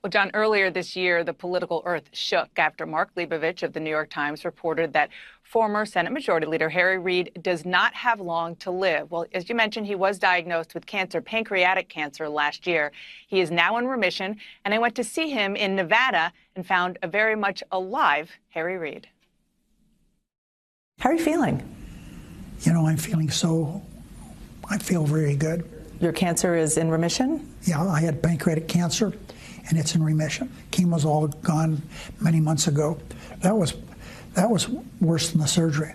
Well, John, earlier this year, the political earth shook after Mark Leibovich of the New York Times reported that former Senate Majority Leader Harry Reid does not have long to live. Well, as you mentioned, he was diagnosed with cancer, pancreatic cancer, last year. He is now in remission, and I went to see him in Nevada and found a very much alive Harry Reid. How are you feeling? You know, I feel very good. Your cancer is in remission? Yeah, I had pancreatic cancer, and it's in remission. Chemo's all gone many months ago. That was worse than the surgery.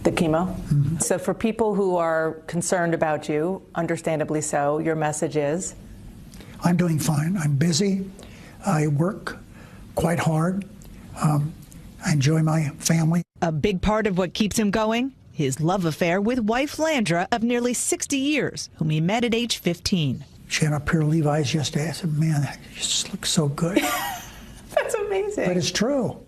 The chemo? Mm-hmm. So for people who are concerned about you, understandably so, your message is? I'm doing fine. I'm busy. I work quite hard. I enjoy my family. A big part of what keeps him going? His love affair with wife Landra of nearly 60 years, whom he met at age 15. She had a pair of Levi's yesterday. I said, man, that just looks so good. That's amazing. But it's true.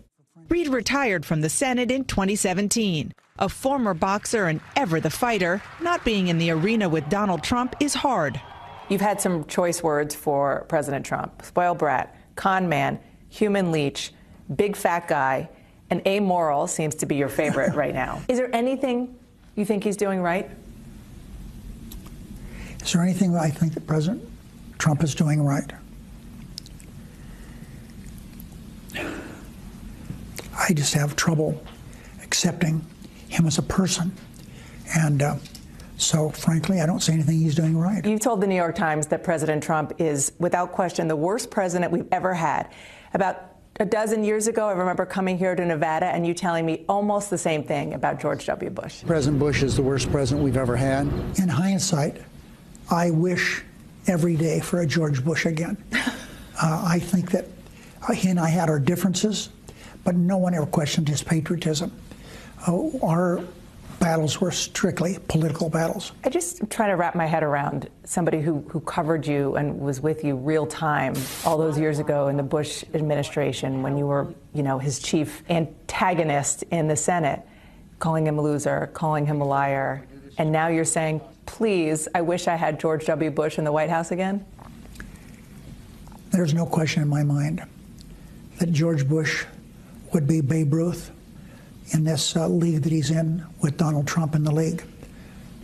Reid retired from the Senate in 2017. A former boxer and ever the fighter, not being in the arena with Donald Trump is hard. You've had some choice words for President Trump. Spoiled brat, con man, human leech, big fat guy, and amoral seems to be your favorite right now. Is there anything you think he's doing right? Is there anything that I think that President Trump is doing right? I just have trouble accepting him as a person. And so, frankly, I don't see anything he's doing right. You told the New York Times that President Trump is, without question, the worst president we've ever had. About a dozen years ago, I remember coming here to Nevada and you telling me almost the same thing about George W. Bush. President Bush is the worst president we've ever had. In hindsight, I wish every day for a George Bush again. I think that he and I had our differences, but no one ever questioned his patriotism. Our battles were strictly political battles. I just try to wrap my head around somebody who covered you and was with you real time all those years ago in the Bush administration when you were, his chief antagonist in the Senate, calling him a loser, calling him a liar. And now you're saying, please, I wish I had George W. Bush in the White House again? There's no question in my mind that George Bush would be Babe Ruth in this league that he's in with Donald Trump in the league.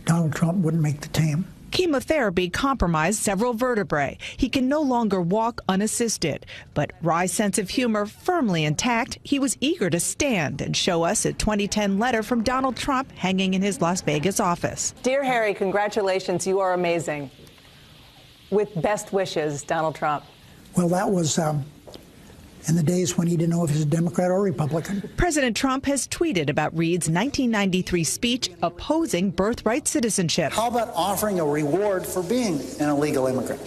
Donald Trump wouldn't make the team. Chemotherapy compromised several vertebrae. He can no longer walk unassisted. But Rye's sense of humor firmly intact, he was eager to stand and show us a 2010 letter from Donald Trump hanging in his Las Vegas office. Dear Harry, congratulations. You are amazing. With best wishes, Donald Trump. Well, that was in the days when he didn't know if he was a Democrat or Republican. President Trump has tweeted about Reid's 1993 speech opposing birthright citizenship. How about offering a reward for being an illegal immigrant?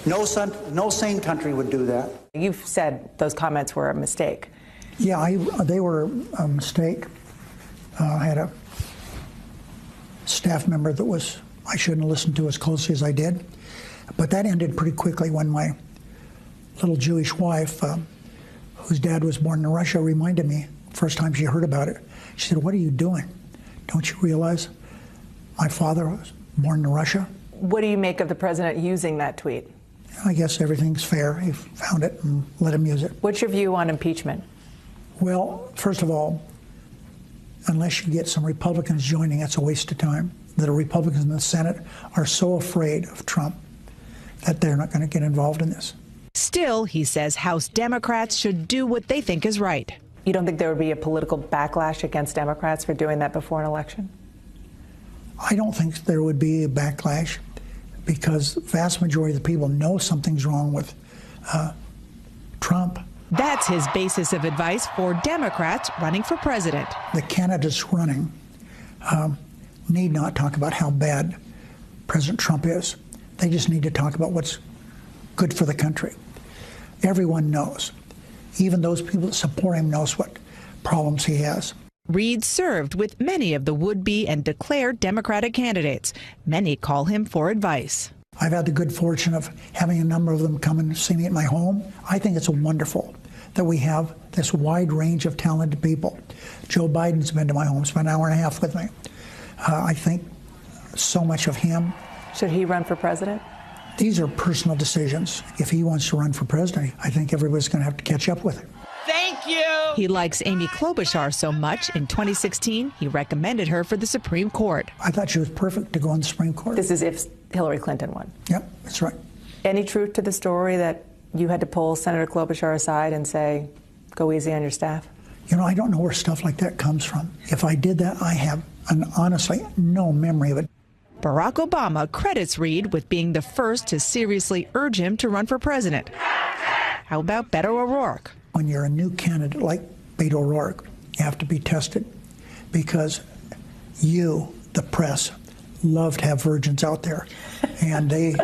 No sane country would do that. You've said those comments were a mistake. Yeah, they were a mistake. I had a staff member that I shouldn't have listened to as closely as I did. But that ended pretty quickly when my little Jewish wife, whose dad was born in Russia, reminded me, first time she heard about it. She said, "What are you doing? Don't you realize my father was born in Russia?" What do you make of the president using that tweet? I guess everything's fair. He found it and let him use it. What's your view on impeachment? Well, first of all, unless you get some Republicans joining, it's a waste of time. The Republicans in the Senate are so afraid of Trump that they're not going to get involved in this. Still, he says House Democrats should do what they think is right. You don't think there would be a political backlash against Democrats for doing that before an election? I don't think there would be a backlash because the vast majority of the people know something's wrong with Trump. That's his basis of advice for Democrats running for president. The candidates running need not talk about how bad President Trump is. They just need to talk about what's good for the country. Everyone knows. Even those people that support him knows what problems he has. Reid served with many of the would-be and declared Democratic candidates. Many call him for advice. I've had the good fortune of having a number of them come and see me at my home. I think it's wonderful that we have this wide range of talented people. Joe Biden's been to my home, spent an hour and a half with me. I think so much of him. Should he run for president? These are personal decisions. If he wants to run for president, I think everybody's going to have to catch up with him. Thank you. He likes Amy Klobuchar so much, in 2016, he recommended her for the Supreme Court. I thought she was perfect to go on the Supreme Court. This is if Hillary Clinton won. Yep, that's right. Any truth to the story that you had to pull Senator Klobuchar aside and say, go easy on your staff? You know, I don't know where stuff like that comes from. If I did that, I have, honestly, no memory of it. Barack Obama credits Reid with being the first to seriously urge him to run for president. How about Beto O'Rourke? When you're a new candidate like Beto O'Rourke, you have to be tested because you, the press, love to have virgins out there, and they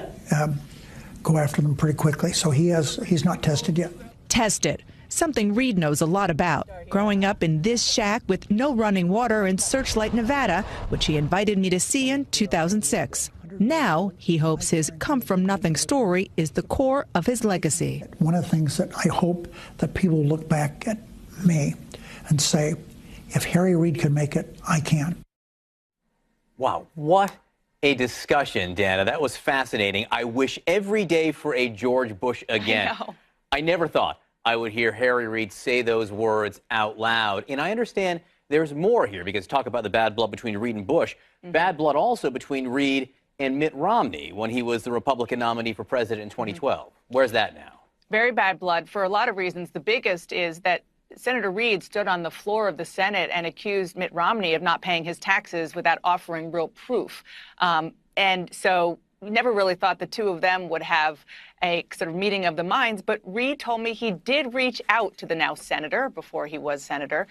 go after them pretty quickly. So he's not tested yet. Tested. Something Reid knows a lot about. Growing up in this shack with no running water in Searchlight, Nevada, which he invited me to see in 2006. Now, he hopes his come-from-nothing story is the core of his legacy. One of the things that I hope that people look back at me and say, if Harry Reid can make it, I can. Wow, what a discussion, Dana. That was fascinating. I wish every day for a George Bush again. I never thought I would hear Harry Reid say those words out loud. And I understand there's more here, because talk about the bad blood between Reid and Bush. Bad blood also between Reid and Mitt Romney when he was the Republican nominee for president in 2012. Where's that now? Very bad blood for a lot of reasons. The biggest is that Senator Reid stood on the floor of the Senate and accused Mitt Romney of not paying his taxes without offering real proof. And so we never really thought the two of them would have a sort of meeting of the minds. But Reid told me he did reach out to the now senator, before he was senator,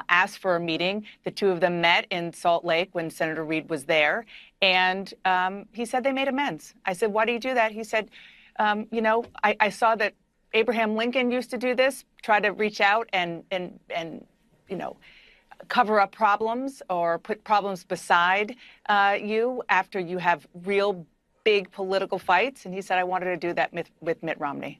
asked for a meeting. The two of them met in Salt Lake when Senator Reid was there. And he said they made amends. I said, why do you do that? He said, you know, I saw that Abraham Lincoln used to do this, try to reach out and you know, cover up problems or put problems beside you after you have real big political fights. And he said, I wanted to do that with Mitt Romney.